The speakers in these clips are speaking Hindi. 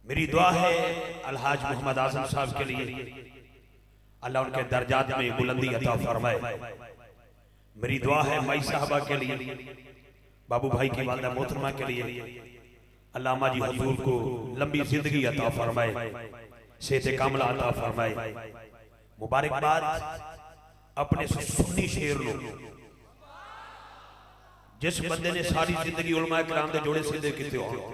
मेरी दुआ है अलहाज मोहम्मद आजम साहब के लिए अल्लाह उनके दर्जात में बुलंदी अता फरमाए। मेरी दुआ है माई साहबा के लिए, बाबू भाई की वालिदा मोहतरमा के लिए अल्लाह अम्मा जी हुजूर को लंबी जिंदगी अता फरमाए, सेहत कामला अता फरमाए। मुबारकबाद अपने सुन्नी शेर लो, जिस बंदे ने सारी जिंदगी उलमा किराम दे जोड़े सीधे किते हो,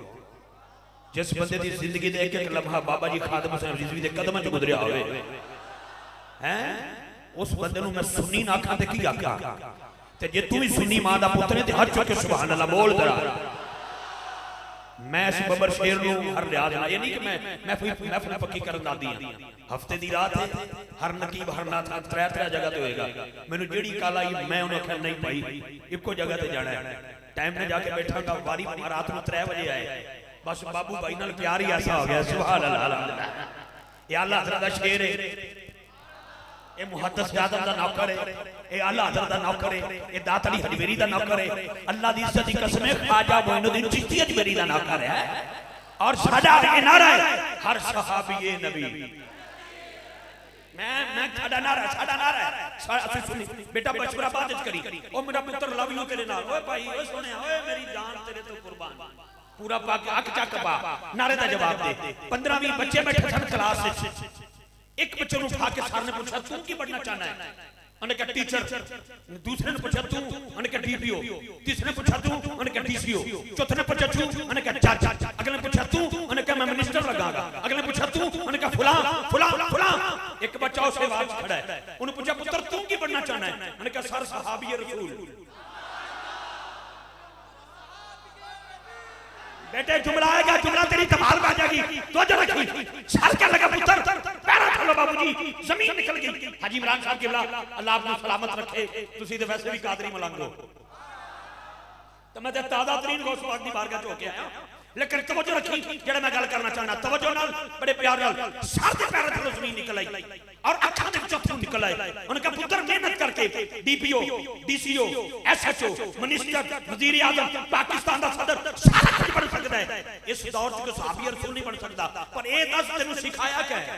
जिस बंदे दी जिंदगी दे एक एक लम्हा बाबा जी खादम हुसैन रिजवी दे कदम च गुजरिया होवे हैं, उस बंदे नु मैं सुन्नी ना आखां ते की आखां। ते जे तू भी सुन्नी मां दा पुत्र है ते हर चुके सुभान अल्लाह बोल दरा। मैं इस बबर शेर नु हर लिहाज ना, ये नहीं कि मैं महफिल पक्की करन दा दी हफ्ते दी रात है, हर नकीब हर नाथ त्रै जगह ते होएगा। मैनू जेड़ी कल आई मैं उन्हें आख्या नहीं भाई इको जगह ते जाना है, टाइम में जाके बैठांगा। वारी रात को 3 बजे आए, बस बाबू भाई नाल प्यार ही ऐसा हो गया। सुभान अल्लाह। ये आला हज़रत दा शेर है, ये मुहद्दिस आज़म दा नौकर है, ये आला हज़रत दा नौकर है, ये दात अली हजवेरी दा नौकर है। अल्लाह दी इज्जत दी कसम है ख्वाजा मोइनुद्दीन चिश्ती हजवेरी दा नौकर है। और साडा ये नारा है हर सहाबी नबी। मैं साडा नारा है असि सुनी बेटा मशवरा बाद विच करी। ओ मेरा पुत्र लव यू तेरे नाल, ओए भाई ओए सोनिया ओए मेरी जान तेरे तो कुर्बान। पूरा पाक अख चक पा नारे दा जवाब दे। 15-20 बच्चे बैठे सन क्लास विच, एक बच्चे ने उठा के सर ने पूछा तू की बनना चाहना है? उन्होंने कहा टीचर। दूसरे ने पूछा तू? उन्होंने कहा डीपीओ। तीसरे ने पूछा तू? उन्होंने कहा डीसीओ। चौथे ने पूछा तू? उन्होंने कहा जज। अगले ने पूछा तू? उन्होंने कहा मैं मिनिस्टर लगाऊंगा। अगले ने पूछा तू? उन्होंने कहा फलां फलां फलां। एक बच्चा उसके बाद खड़ा है, उन्होंने पूछा पुत्र तू की बनना चाहना है? उन्होंने कहा सर सहाबी रसूल। बेटे जुमला आएगा, जुमला तेरी कमाल में आ जाएगी। तो जरा रखी सर क्या लगा पुत्र, पैरा चलो बाबूजी, जमीन निकल गई। हाजी इमरान साहब किबला अल्लाह आपको सलामत रखे। तुसी ते वैसे भी कादरी मलंग हो, तो मैं ते ताजा तरीन गौस पाक दी बारगाह च होके आया। लेकिन तवज्जो रखी जेड़ा मैं गल करना चाहना, तवज्जो नाल बड़े प्यार नाल। सर दे पैरों थल्लों जमीन निकल आई और अखां दे विचों निकल आए। उन्होंने कहा पुत्र मेहनत करके डीपीओ डीसीओ एसएचओ मिनिस्टर वजीर आजम पाकिस्तान दा सदर सारा कुछ बन सकदा है। इस दौर च सहाबी रसूल नहीं बन सकदा, पर ए दस तेनू सिखाया क्या है?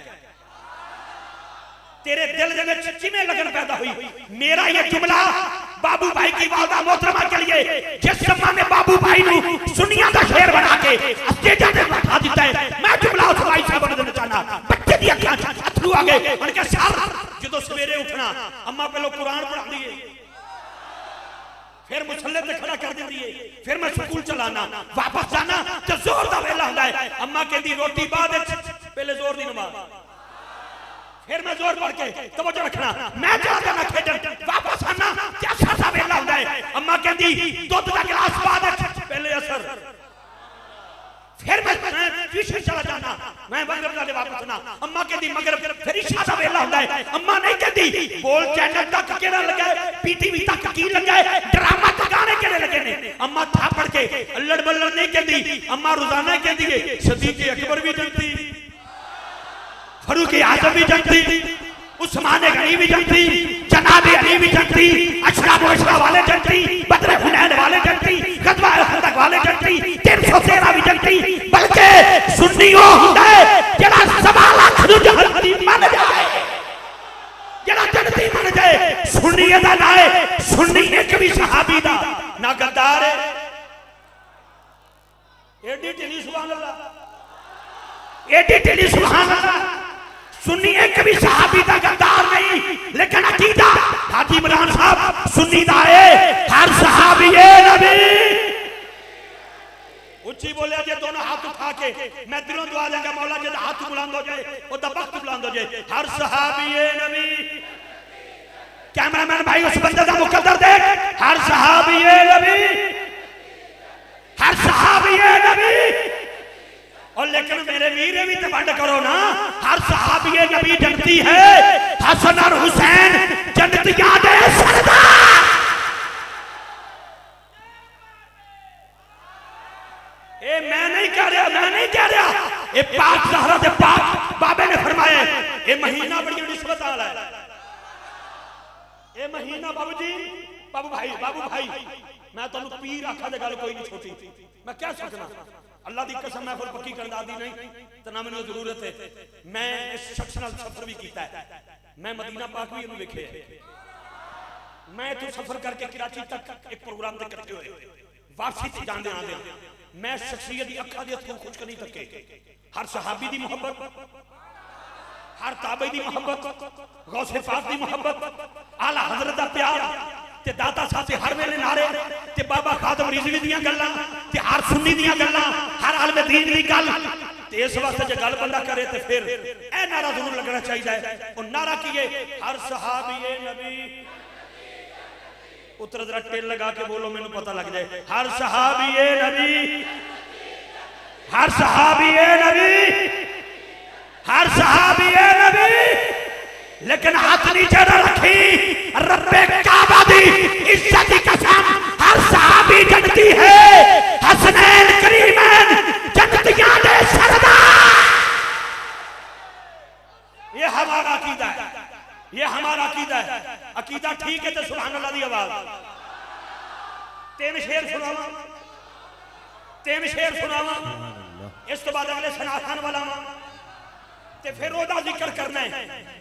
तेरे दिल दे विच किवें लगन पैदा हुई? मेरा ये जुमला बाबू भाई की वालदा मोहतरमा के लिए, जिस सम्मा ने बाबू भाई नु सुन्नियां दा शेर बना के स्टेज पे बैठा दिता है, मैं जुमला उस भाई साहब ने देना चाहना। बच्चे दी अखां च अथरू आ गए। उन्होंने कहा सर जदों सवेरे उठना अम्मा पहलो कुरान पढ़ांदी है, फिर मुसल्ले ते खड़ा कर देंदी है, फिर मैं स्कूल चलाना वापस जाना ते जोर दा वेला हुंदा है। अम्मा कहंदी रोटी बाद विच, पहले जोर दी नमाज, फिर मैं जोर पढ़ के तवज्जो रखना, मैं चला जाना खेडन वापस आना ते असर दा वेला हुंदा है। अम्मा कहंदी दूध दा गिलास बाद विच, पहले असर, फिर मैं ट्यूशन चला जाना, मैं मगरिब दा वापस आना। अम्मा कहंदी मगरिब, फिर इशा दा वेला हुंदा है। अम्मा नहीं कहंदी बोल चैनल तक केड़ा लगा है, पीटीवी तक की लगा है, ड्रामा तक गाने केड़े लगे ने। अम्मा था पढ़ के अल्लड़ बल्लड़ नहीं कहंदी। अम्मा रोजाना कहंदी है सदीक अकबर भी जनती, फारूक आजम भी जनती, उस्मान गनी भी जनती, जनाब अली भी जनती, अशराफ अशरा वाले जनती, बदर हुनैन वाले जनती, गज़वा खंदक वाले जनती, 313 भी जनती। बल्कि सुन्नियों हुंदा है जेड़ा सवा लाख नु जहन्नती मन जाए, जेड़ा जन्नती मन जाए। सुन्नी दा ना है, सुन्नी एक भी सहाबी दा ना गद्दार है। एडी टेली सुभान अल्लाह, एडी टेली सुभान अल्लाह। सुन्नी एक भी सहाबी दा गद्दार नहीं, लेकिन अकीदा हाजी इमरान साहब सुन्नी दा है हर सहाबी नबी। उच्ची बोलिया जे दोनों हाथ उठा के मैं दिलों दुआ देंगा मौला जे हाथ बुलंद हो जाए, ओदा वक्त बुलंद हो जाए। हर सहाबी नबी, कैमरामैन भाई उस बंदे दा मुकद्दर देख, हर सहाबी नबी, हर सहाबी नबी। और लेकिन मेरे वीरे भी तो बंद करो ना, हर सहाबी नबी जनती है, हसन और हुसैन जन्नतियां दे सरदार। ए मैं नहीं कह रहा, मैं नहीं कह रहा, ए पाक ज़हरा दे पाक बाबे ने फरमाया ए महीना बड़ी निस्बत वाला है। ए महीना बाबूजी, बाबू भाई मैं तुहानू पीर आखा दे गल कोई नहीं छोटी, मैं कह सकना अल्लाह की कसम मैं फिर पक्की करन दी नहीं तो ना मैंने जरूरत है। मैं इस शख्स नाल सफर भी किया है, मैं मदीना पाक भी इन्हू वेखे है। मैं इथों सफर करके कराची तक एक प्रोग्राम ते इकट्ठे होए, वापसी ते जांदे आंदे मैं शख्सियत दी अखां दे अथरू खुश नहीं तके। हर सहाबी दी मोहब्बत, हर ताबई दी मोहब्बत, गौसे पाक दी मोहब्बत, आला हजरत दा प्यार ते दाता साहब दे हर वेले नारे ते बाबा खादम रिजवी दियां गल्लां ते हर सुन्नी दियां गल्लां, हर आलम दीन दी गल। ते इस वास्ते जे गल बंदा करे ते फिर ए नारा जरूर लगना चाहिए। और नारा की है, हर सहाबी नबी, उतर जरा टेल लगा के बोलो मैंने पता लग जाए। हर सहाबी नबी, हर सहाबी नबी, हर सहाबी नबी। लेकिन हाथ नीचे न रखी, रब्बे काबा दी इज्जत की कसम, हर सहाबी जन्नती है, हसनैन करीमैन जन्नतियां दे सरदार। ये हमारा अकीदा है, ये हमारा अकीदा है। अकीदा ठीक है तो सुभान अल्लाह दी आवाज। तीन शेर सुनावा, तीन शेर सुनावा, इस तो बाद अगले सनातन वाला ते फिर ओदा जिक्र करना है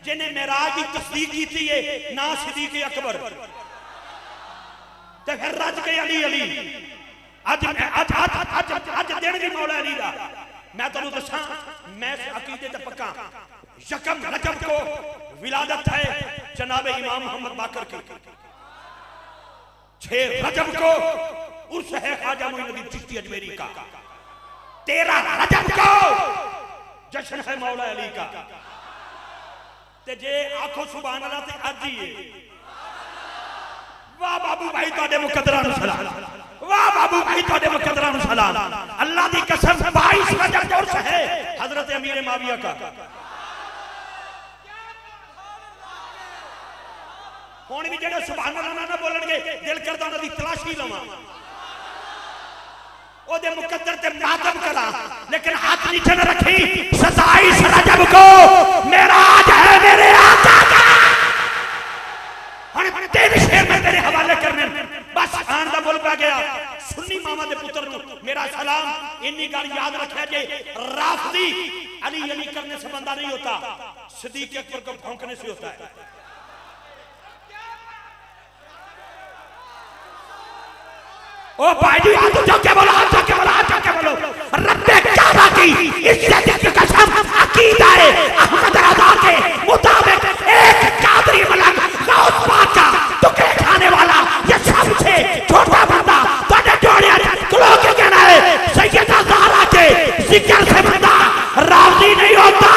जिन्हें मेराज की तस्दीक की थी है, ना सिद्दीक अकबर ते फिर रज के अली अली। अज अज अज अज अज दिन भी मौला अली दा मैं तुहानू दसा। मैं इस अकीदे ते पक्का। यकम रजब को विलादत है जनाब इमाम मोहम्मद बाकर की, 6 रजब को उर्स है ख्वाजा मोइनुद्दीन चिश्ती अजमेरी का, 13 रजब को जश्न है मौला अली का। ते जे आखो सुभान अल्लाह ते अज ही है। वाह बाबू भाई तुहाडे मुकद्दरां नूं सलाम, वाह बाबू भाई तुहाडे मुकद्दरां नूं सलाम। अल्लाह दी कसम 22 रजब को उर्स है हजरत अमीर माविया का। हुण भी जेड़े सुभान अल्लाह ना बोलणगे दिल करदा उन्हां दी तलाशी लवां, ओदे मुकद्दर ते मातम करा। लेकिन हाथ नीचे न रखी। 27 रजब को मेराज है मेरे आका का। हुण तीन शेर मैं तेरे हवाले करने बस आन दा बोल पा गया। सुन्नी मामा दे पुत्र नूं मेरा सलाम। इन्नी गल याद रखिया जे राफदी अली अली करने से बंदा नहीं होता, सिद्दीक अकबर को भौंकने से होता है। ओ भाई जी हाथ उठा के बोलो, हाथ उठा के बोलो, हाथ उठा के बोलो। रब्बे काबा की इज्जत की कसम, अकीदा है अहमद रज़ा के मुताबिक एक कादरी मलक गौस पाक का टुकड़े खाने वाला ये सबसे छोटा बंदा तोड़े जोड़े क्लों के कहना है। सैयदा ज़हरा के जिक्र से बंदा राज़ी नहीं होता,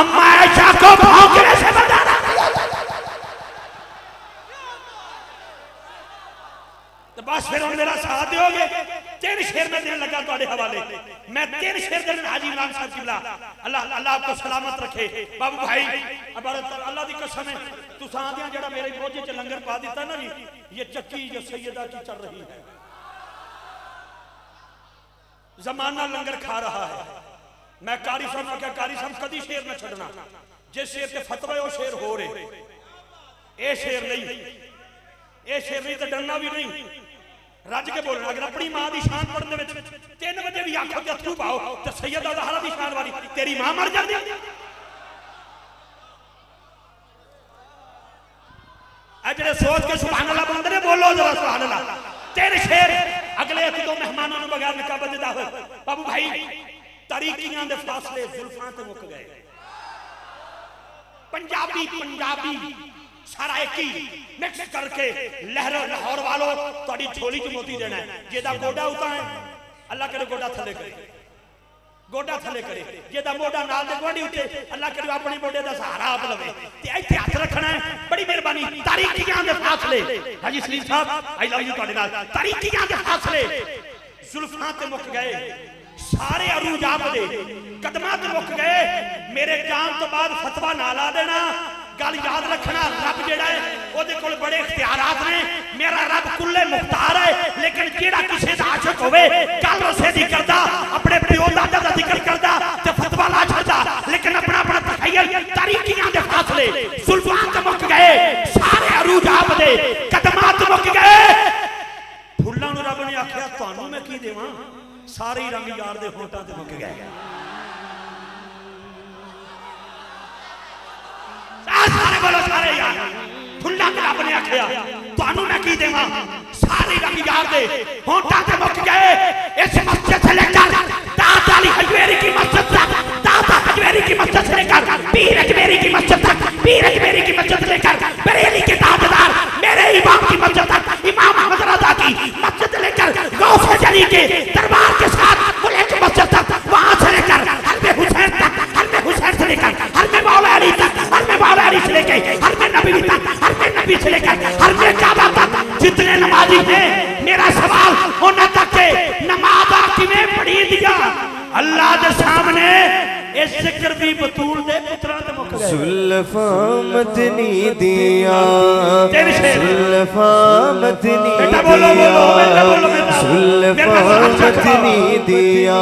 अम्मा आयशा को भौंकने से बंदा बस। फिर मेरा साथ दोगे। 3 शेर में देने लगा तुहाडे हवाले। मैं 3 शेर देने हाजी इमरान साहब किबला अल्लाह अल्लाह आपको सलामत रखे। बाबू भाई अबारत अल्लाह दी कसम है तुसां आंदियां जेड़ा मेरे बोझे च लंगर पा दिता ना जी, ये चक्की जो सैयदा की चल रही है। जमाना लंगर खा रहा है। मैं कारी साहब ने कहा कारी साहब कदी शेर न छड़ना, जिस शेर ते फतवा ओ शेर हो रहे, ए शेर नहीं, ए शेर नहीं तो डरना भी नहीं, रज के बोलना। अगर अपनी मां की शान पढ़ने में 3 बजे भी आंखों के अथरू पाओ तो सैयदा ज़हरा की शान वाली तेरी मां मर जाती। अजरे सोच के सुभान अल्लाह बोलते ने, बोलो जरा सुभान अल्लाह। 3 शेर अगले 1-2 मेहमानों ने बगैर निकाह बजदा हो। बाबू भाई तरीकियां दे फासले जुल्फां ते मुक गए। पंजाबी पंजाबी सारा एक ही मिक्स करके लहर लाहौर वालों थोड़ी झोली च मोती देना है। जेदा गोडा उता है अल्लाह करे गोडा थले करे, गोडा थले करे। जेदा मोडा नाल दे गोडी उठे अल्लाह करे अपनी मोडे दा सहारा आप लवे। ते इथे हाथ रखना है। बड़ी मेहरबानी। तारीखियां दे फासले हाजी सलीम साहब आई लव यू तुहाडे नाल। तारीखियां दे फासले जुल्फां ते मुक गए, सारे अरूज आप दे कदमां ते मुक गए। मेरे जान तो बाद फतवा ना ला देना। गल याद रखना, रब जेड़ा है ओदे कोल बड़े इख्तियारात ने। मेरा रब कुल्ले मुख्तार है, लेकिन जेड़ा किसी दा आशिक होवे गल उसे दी करदा, अपने प्यो दादा दा जिक्र करदा ते फतवा ला छड़दा, लेकिन अपना अपना तखय्युल तारीखियां दे फासले जुल्फां ते मुक गए, सारे अरूज आप दे कदमां ते मुक गए। फुल्लां नूं रब ने आखिया तुहानू मैं की देवां, सारे रंग यार दे होठां ते मुक गए। सारे बोलो सारे यार फुल्लां ते रब ने आखिया तुहानू मैं की देवां सारे रंग यार दे होठां ते मुक गए। इस मस्जिद से लेकर दाता अली हजवेरी की मस्जिद तक, दाता हजवेरी की मस्जिद से लेकर पीर अजमेरी की मस्जिद तक, पीर अजमेरी की मस्जिद से लेकर बरेली के ताजदार मेरे इमाम की मस्जिद तक, इमाम अहमद रज़ा की मस्जिद लेकर गौसे जली के दरबार के साथ मुल्क की मस्जिद तक, वहां से लेकर हरमे हुसैन तक, हरमे हुसैन से लेकर हरमे मौला अली तक, हरमे मौला अली से लेकर हरमे नबी तक, हरमे नबी से लेकर हरमे काबा तक जितने नमाजी हैं, मेरा सवाल उन्हें तक के नमाज किवें पढ़ी दिया अल्लाह के सामने इस जिक्र दी बतूल दे पुत्रा ते मुक गए। जुल्फा मदनी दिया जुल्फा मदनी जुल्फा मदनी दिया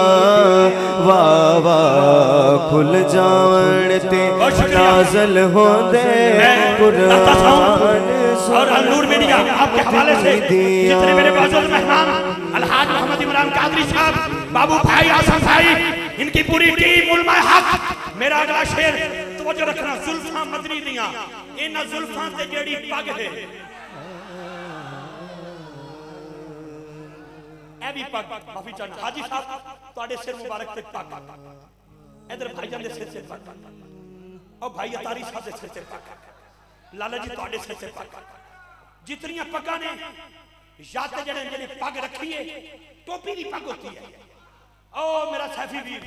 वाह वाह खुल जावन ते नाज़िल होंदे कुरान और नूर मीडिया आपके हवाले से जितने मेरे बाजुल मेहमान अलहाज मोहम्मद इमरान कादरी साहब, बाबू भाई आसम भाई, इनकी पूरी टीम उलमा हक। मेरा अगला शेर तवज्जो रखना, जुल्फा मदनी दियां इन्हां जुल्फां ते जेड़ी पग है ए भी पग माफी चाहना हाजी साहब ਤੁਹਾਡੇ सिर मुबारक ते पग, इधर भाईजान दे सिर से पग और भाई अतारी साहब दे सिर से पग, लाला जी ਤੁਹਾਡੇ सिर से पग। जितनियां पगां ने या ते जेड़े जेड़े पग रखी है टोपी दी पग होती है। ओ मेरा सैफी वीर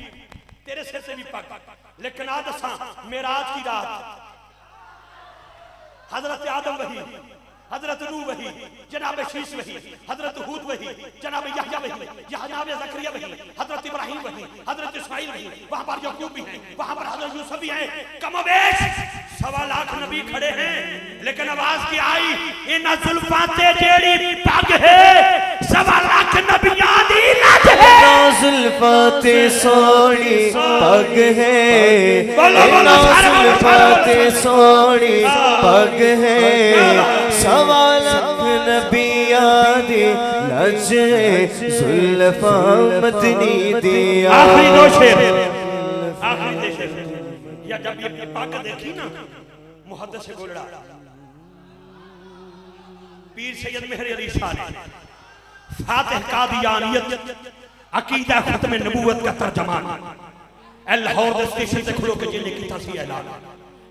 तेरे सिर से भी पग, लेकिन आ दसा मेराज की रात हजरत आदम वही, हजरत नूह वही, जनाब शीश वही, हजरत हूद वही, जनाब यहया वही, जनाब ज़करिया वही, हजरत इब्राहिम वही, हजरत इस्माइल वही, वहां पर याकूब भी हैं, वहां पर हजरत यूसुफ भी हैं। कमोबेश 1.25 लाख नबी खड़े हैं, लेकिन आवाज की आई इन जुल्फां ते जेड़ी पग है 1.25 लाख नबियां दी लज है। जुल्फां ते सोनी पग है, जुल्फां ते सोनी पग है 1.25 लाख नबियां दी लज जुल्फां मदनी दिया। आखिरी दो शेर, आखिरी दो शेर या जब ये पग देखी ना मुहद्दिस गोलड़ा पीर सैयद मेहर अली शाह ने फातिह कादियानियत अकीदा खत्म नबूवत का तर्जमान लाहौर के स्टेशन से खुलो के जिले की सी ऐलान,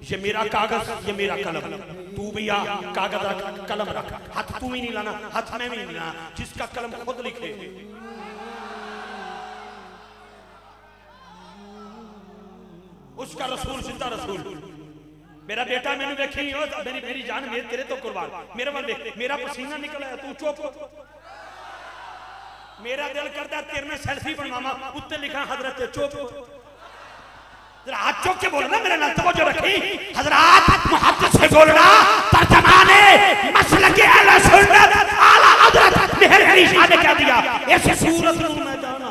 ये मेरा कागज ये मेरा कलम, तू भी आ कागज रख कलम रख, हाथ तू ही नहीं लाना हाथ में भी नहीं लाना, जिसका कलम खुद लिखे। उसका रसूल जिंदा रसूल। मेरा बेटा मैंने देखी मेरी जान मेरे तेरे तो कुर्बान, मेरे वाल देख मेरा पसीना निकल आया, तू चुप। मेरा दिल करता तेरे में सेल्फी बनवावा, उत्ते लिखा हजरत चुप। जरा हाथ चौक के बोलना मेरे नाल तवज्जो रखी। हजरत मुहद्दिस से बोलना तर्जमाने मसलक अहले सुन्नत आला हजरत मेहर अली शाह ने कह दिया इस सूरत को मैं जाना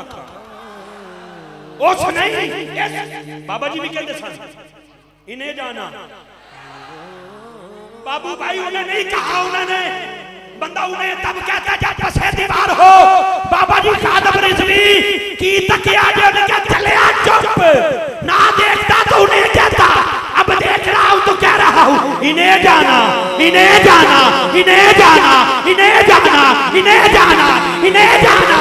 उस नहीं बाबा जी भी कहते सन इन्हें जाना। बाबू भाई उन्हें नहीं कहा, उन्होंने बंदा उन्हें तब कहता जब पसे दीवार हो। बाबा जी खादम रिजवी की तकिया जो क्या चले आ चुप ना देखता तो उन्हें कहता अब देख रहा हूं तो कह रहा हूं इन्हें जाना इन्हें जाना इन्हें जाना इन्हें जाना इन्हें जाना इन्हें जाना।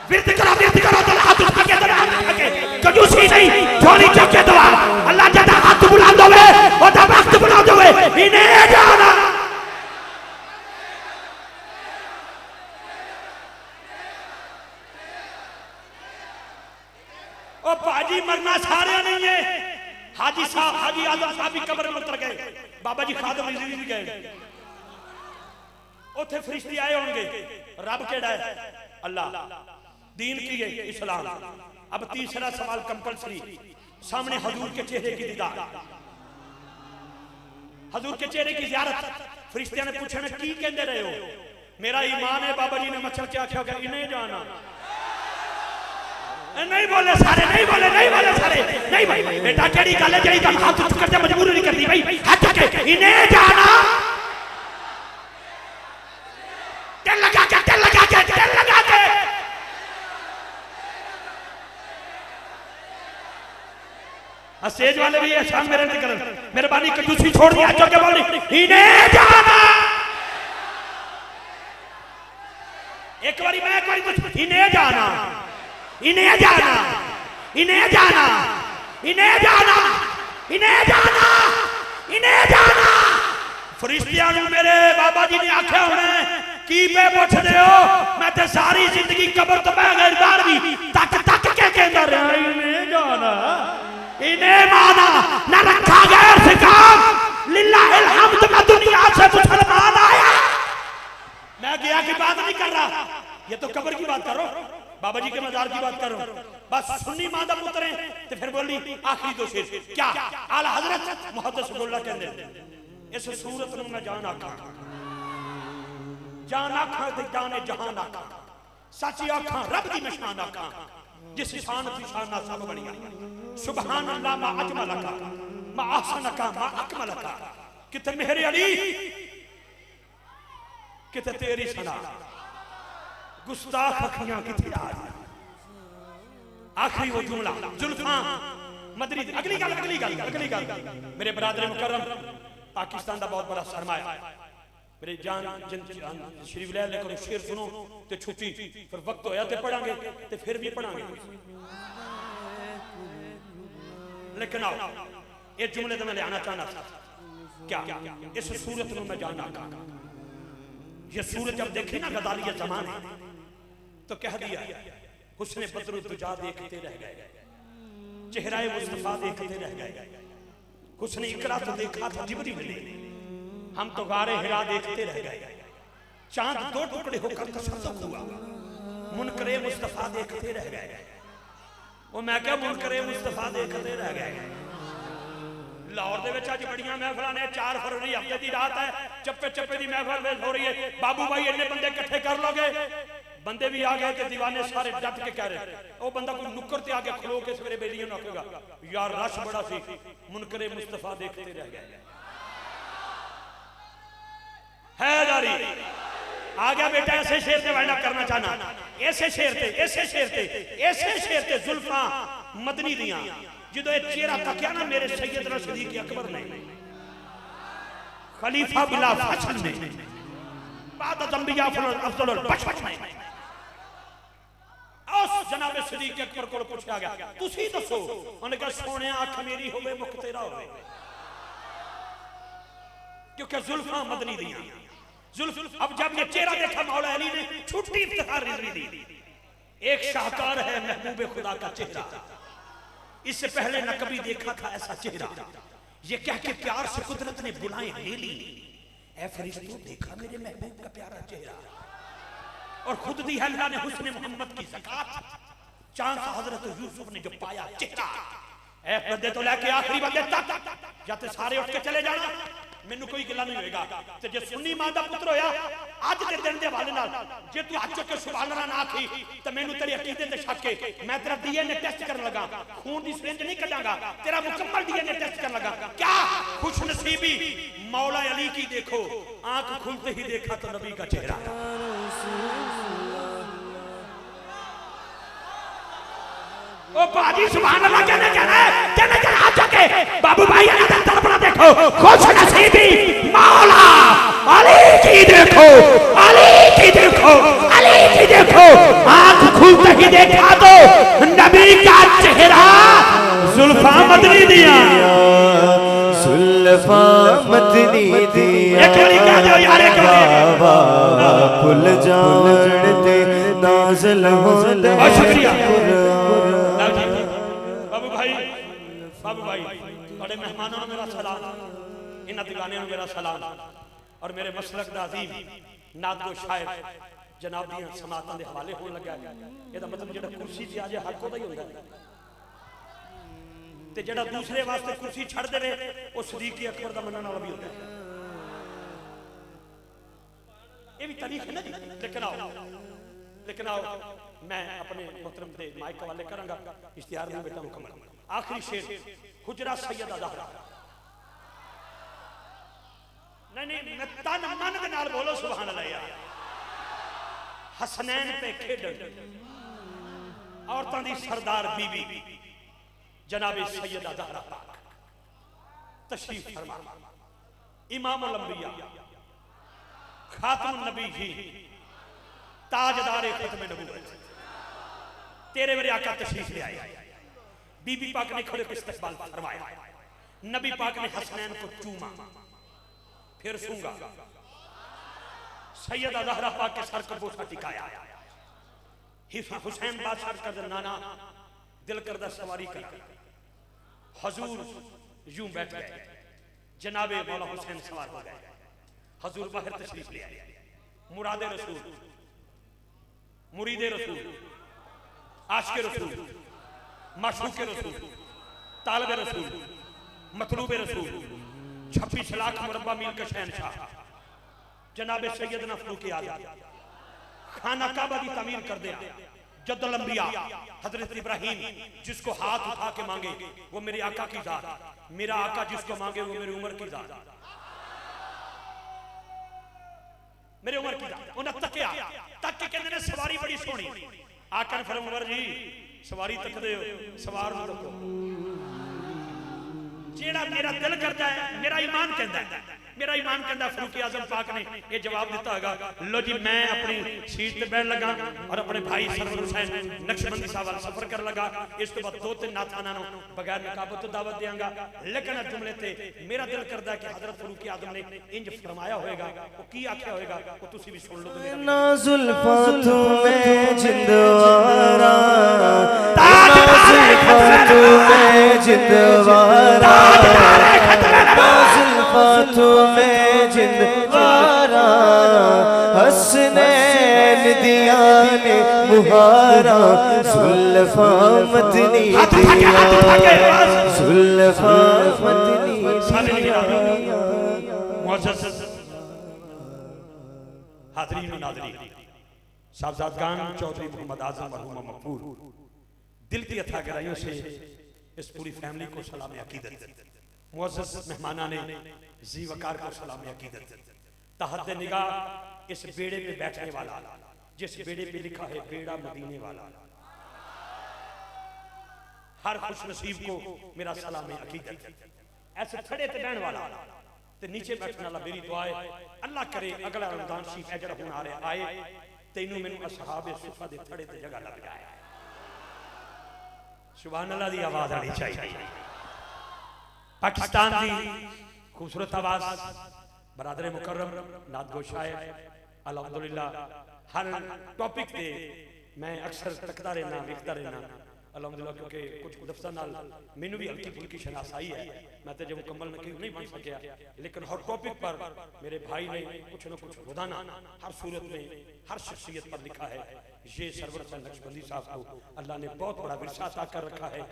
विरद करो तो हाथ उठा के कंजूसी नहीं झोली चौके दुआ अल्लाह जदा हाथ बुला दोवे ओदा वक्त बुला दोवे इन्हें जाना। ओ बाजी मरना सारे नहीं है। हाजी साहब हाजी आजम साहब भी कब्र में उतर गए, बाबा जी खादम रिजवी भी गए, उथे फरिश्ते आए होंगे। रब केड़ा है? अल्लाह। दीन की है इस्लाम। अब तीसरा सवाल कंपलसरी, सामने हजूर के चेहरे की दीदार, हजूर के चेहरे की ज़ियारत। फरिश्तियां ने पूछा ना की कहते रहे हो? मेरा ईमान है। बाबा जी ने मचल के आख्या होगा इन्हें जाना। नहीं बोले सारे, नहीं बोले सारे, नहीं भाई बेटा केड़ी गल है जेड़ी तुम हाथ उठ करते मजबूर नहीं करती भाई हाथ के इन्हें जाना ते लगा स्टेज वाले भी एहसान मेरे नहीं कर, मेहरबानी कंजूसी छोड़ दिया, जो के बोल इन्हें जाना, एक बारी मैं एक बारी कुछ इन्हें जाना, इन्हें जाना, इन्हें जाना, इन्हें जाना, इन्हें जाना, इन्हें जाना। फरिश्तियां मेरे बाबा जी ने आख्या होने की पे पूछते हो, मैं तो सारी जिंदगी कब्र तो बह गई, बार भी तक तक के कहता रहा इन्हें जाना, इन्हें माना न रखा गैर से काम, लिल्लाहिल हम्द, मैं दुनिया से मुसलमान आया। मैं गया की बात नहीं कर रहा, ये तो कब्र की बात करो, बाबा जी के मजार की बात करो। बस सुन्नी मादा पुत्रे ते फिर बोली आखिरी दो शेर क्या आला हजरत मुहद्दिस गुल्ला कहंदे इस सूरत नु मैं जान आखा, जान आखा ते जाने जहान आखा, सच्ची आखा रब दी निशान आखा, जिस शान दी शान ना सब बनिया। सुभान अल्लाह मा अजमल का मा अहसन का मा अकमल का, किते मेरे अली किते तेरी सना, गुस्ताख अखियां किथे आज। आखिरी वो जुमला जुल्फां मदनी, अगली गल मेरे बरादर मुकर्रम, पाकिस्तान का बहुत बड़ा सरमाया मेरे जान शरीफ ले लेकर शेर सुनो ते छुट्टी, फिर वक्त होया ते पढ़ांगे ते फिर भी पढ़ांगे। लेकिन आओ ये जुमले तो मैं लियाना चाहना था, क्या इस सूरत में मैं जानना का, ये सूरत जब देखी ना गदालिया जमाने तो कह दिया हुस्ने बदरु दुजा देखते रह गए, चेहराए मुस्तफा देखते रह गए, हुस्ने इकरा तो देखा था जिब्रील ने, हम तो गारे हिरा देखते रह गए, चांद दो टुकड़े होकर तशद्दुक हुआ, मुनकरे मुस्तफा देखते रह गए। वो मैं क्या मुनकरे मुस्तफा देखते रह गए। लाहौर दे विच अज बड़ियां महफिलां ने, 4 फरवरी हफ्ते की रात है, चप्पे चप्पे की महफिल हो रही है, बाबू भाई इन्ने बंदे इकट्ठे कर लोगे, बंदे भी आ गए तो दीवाने सारे डट के कह रहे, वो बंदा कोई नुक्कर ते आके खलो के सवेरे बेलियों आखेगा यार रश बड़ा सी, मुनकरे मुस्तफा देखते रह गए। है जारी आ गया बेटा, ऐसे शेर से वाइंड अप करना चाहना, ऐसे शेर ते जुल्फां मदनी दियां जो चेहरा तकिया ना मेरे सैयदना सदीक अकबर ने, खलीफा बिला फसल ने, बाद अंबिया अफजल बशर ने, उस जनाब सदीक अकबर को पूछा गया तुसी दसो, उन्होंने कहा सोने अख मेरी होवे मुख तेरा होवे, क्योंकि जुल्फां मदनी दियां जुल्फ। अब जब ये चेहरा देखा मौला अली ने छुट्टी इफ्तिखार दी, एक शाहकार है महबूब खुदा का चेहरा, इससे पहले न कभी देखा था ऐसा चेहरा, ये कह के प्यार से कुदरत ने बुलाए ले ली, ऐ फरिश्तों देखा मेरे महबूब का प्यारा चेहरा, और खुद दी है अल्लाह ने हुस्न मोहम्मद की ज़कात, चांद हजरत यूसुफ ने जो पाया चेहरा, ऐ बंदे तो लेके आखिरी बंदे तक या तो सारे उठ के चले जाना, मैनू कोई गिला नहीं होएगा। ते जे सुन्नी मां दा पुत्र होया अज दे दिन दे हवाले नाल जे तू हाथ चुक के सुभान अल्लाह ना आखी ते मैनू तेरी अकीदे ते शक है, मैं तेरा डीएनए टेस्ट करन लगा, खून दी सिरिंज नहीं कढांगा, तेरा मुकम्मल डीएनए टेस्ट करन लगा। क्या खुशनसीबी मौला अली की देखो, आंख खुलते ही देखा तो नबी का चेहरा। ओ बाजी सुभान अल्लाह कहने हाथ चुके बाबू भाई ने तड़पना देखो, खुशनसीबी मौला अली की देखो, अली की देखो, अली की देखो, आंख खुलते ही देखा तो नबी का चेहरा, जुल्फां मदनी दिया, जुल्फां मदनी दिया, एक बारी कह दो यार, एक बारी खुल जावण ते नाज़िल होंदे। बहुत शुक्रिया बाबू भाई, बड़े मेहमानों ने मेरा सलाम, इन दीवाने ने मेरा सलाम, और मेरे मसलक दा अजीम नादो शायर जनाब दी समातां दे हवाले होने लगा। ਇਹਦਾ मतलब ਜਿਹੜਾ ਕੁਰਸੀ ਤੇ ਆ ਜਾ ਹੱਕ ਉਹਦਾ ਹੀ ਹੁੰਦਾ, ਤੇ ਜਿਹੜਾ ਦੂਸਰੇ ਵਾਸਤੇ ਕੁਰਸੀ ਛੱਡ ਦੇਵੇ ਉਹ ਸਦੀਕ ਅਕਬਰ ਦਾ ਮੰਨਣ ਵਾਲਾ ਵੀ ਹੁੰਦਾ ਹੈ। ਇਹ ਵੀ ਤਾਰੀਖ ਹੈ ਨਾ ਜੀ। लेकिन आओ मैं अपने मोहतरम दे माइक के हवाले करांगा, इश्तिहार में बेटा मुकम्मल। आखिरी शेर हुजरा सैयदा ज़हरा, नहीं मैं तन मन के नाल बोलो सुभान अल्लाह यार। हसनैन पे खेडन औरतां दी सरदार बीबी जनाब सैयदा ज़हरा पाक तशरीफ फरमा, इमामुल अंबिया, खातमुन नबी जी, ताजदार खत्म नबूवत, तेरे मेरे आका तशरीफ ले आए। बीबी पाक ने खड़े को इस्तकबाल फरमाया, नबी पाक ने हसनैन को चूमा, फिर सूंगा, सैयदा ज़हरा पाक के सर को बोसा टिकाया। हुसैन बादशाह कर नाना दिल करदा सवारी कर, हजूर यूं बैठ गए, जनाबे मौला हुसैन सवार हो गए, हजूर बाहर तशरीफ ले आए। मुरादे रसूल, मुरीदे रसूल, आशिके रसूल, माशूके रसूल, तालिबे रसूल, मतलूबे रसूल, 26 लाख मुरब्बा मील का शहनशाह जनाबे सैयदना फारूक आज़म खाना काबा की तमीर कर दिया। जद्दुल अंबिया हजरत इब्राहीम जिसको हाथ उठा के मांगे वो मेरे आका की जात, मेरा आका जिसको मांगे वो मेरी उम्र की जात, मेरे उम्र की जात। उन्हें तकिया तक के कहते ने सवारी बड़ी सोहनी, आका ने फरमाया उमर जी सवारी तक दे, सवार न तको, जेड़ा मेरा दिल करता है, मेरा ईमान कहता है, मेरा ईमान कहता फारूक आज़म पाक ने यह जवाब दिता होगा, लो जी मैं अपनी सीट पे बैठ लगा और अपने भाई सरवर हुसैन नक्शबंदी साहब वाल सफर कर लगा। इस तो बाद 2-3 नाथाना बगैर निकाब तो दावत देंगा, लेकिन जुमले ते मेरा दिल करता है कि हजरत फारूक आज़म ने इंज फरमाया होगा, वो की आख्या होगा वो तुसी भी सुन लो। ना जुल्फातों में जिंदवारा, ना जुल्फातों में जिंदवारा, ना जुल्फातों में जिंदवारा, हसनैन दिया ने मुहारा, जुल्फा मदनी दिया, जुल्फा मदनी दिया। हाज़रीन व नाज़रीन, साहबजादगान चौधरी मोहम्मद आज़म मरहूम मकबूल, दिल की अथाह गहराइयों से इस पूरी फैमिली को सलाम अकीदत, मुअज़्ज़ज़ मेहमानान ज़ी वकार को सलाम अकीदत। तहत निगाह इस बेड़े पे बैठने वाला, जिस बेड़े पे लिखा है बेड़ा मदीने वाला, हर खुश नसीब को मेरा सलाम अकीदत। ऐसे खड़े ते बैठने वाला ते नीचे बैठने वाला, मेरी दुआ है अल्लाह करे अगला रमजान शरीफ है जरा हुण आ रहा आए तैनू मैनू असहाबे सुफा दे थड़े ते जगह लग जाए। सुभान अल्लाह दी आवाज आनी चाहिए। पाकिस्तान की खूबसूरत आवाज बरादर मुकर्रम नात गो शायर अल्हम्दुलिल्लाह हर टॉपिक पे मैं अक्सर तकदा रहना लिखता रहना अल्हम्दुलिल्लाह, क्योंकि कुछ दफ्तर नाल मैनू भी हल्की फुल्की शनासाई है, मैं तो जो मुकम्मल नहीं बन सकिया, लेकिन हर टॉपिक पर मेरे भाई ने कुछ न कुछ रोजाना हर सूरत में हर शख्सियत पर लिखा है। ये सरवर नक्शबंदी साहब को अल्लाह ने बहुत बड़ा विरसा अता कर रखा है,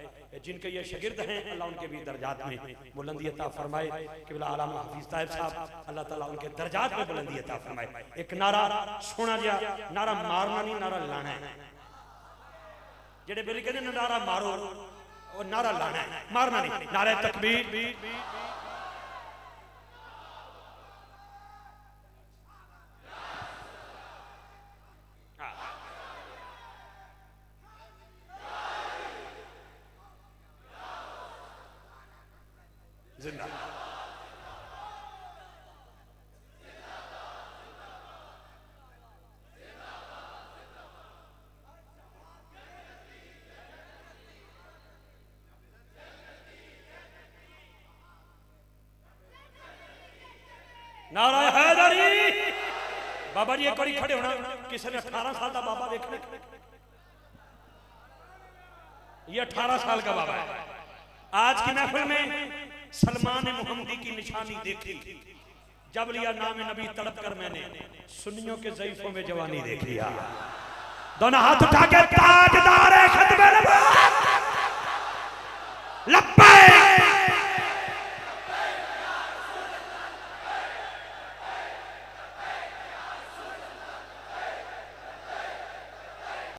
जिनके ये शागिर्द हैं अल्लाह उनके भी दर्जात में बुलंदी अता फरमाए। कि अल्लामा हफीज ताहिर साहब अल्लाह ताला उनके दर्जात में बुलंदी अता फरमाए। एक नारा सोना जिहा नारा मारना नहीं, नारा लाना है। जेड़े मेरे कहते नारा मारो और नारा लाना है, मारना नहीं। नारा तकबीर, जिंदा नारा हैदरी। बाबा जी एक बारी खड़े होना, किसी ने 18 साल का बाबा देखना, ये 18 साल का बाबा है। आज की महफिल में सलमान मुहम्मदी की निशानी देखी, जब लिया नाम नबी तड़प कर मैंने सुन्नियों के ज़ईफों में जवानी देख लिया। दोनों हाथ उठा के ताजदार खत्म लब्बा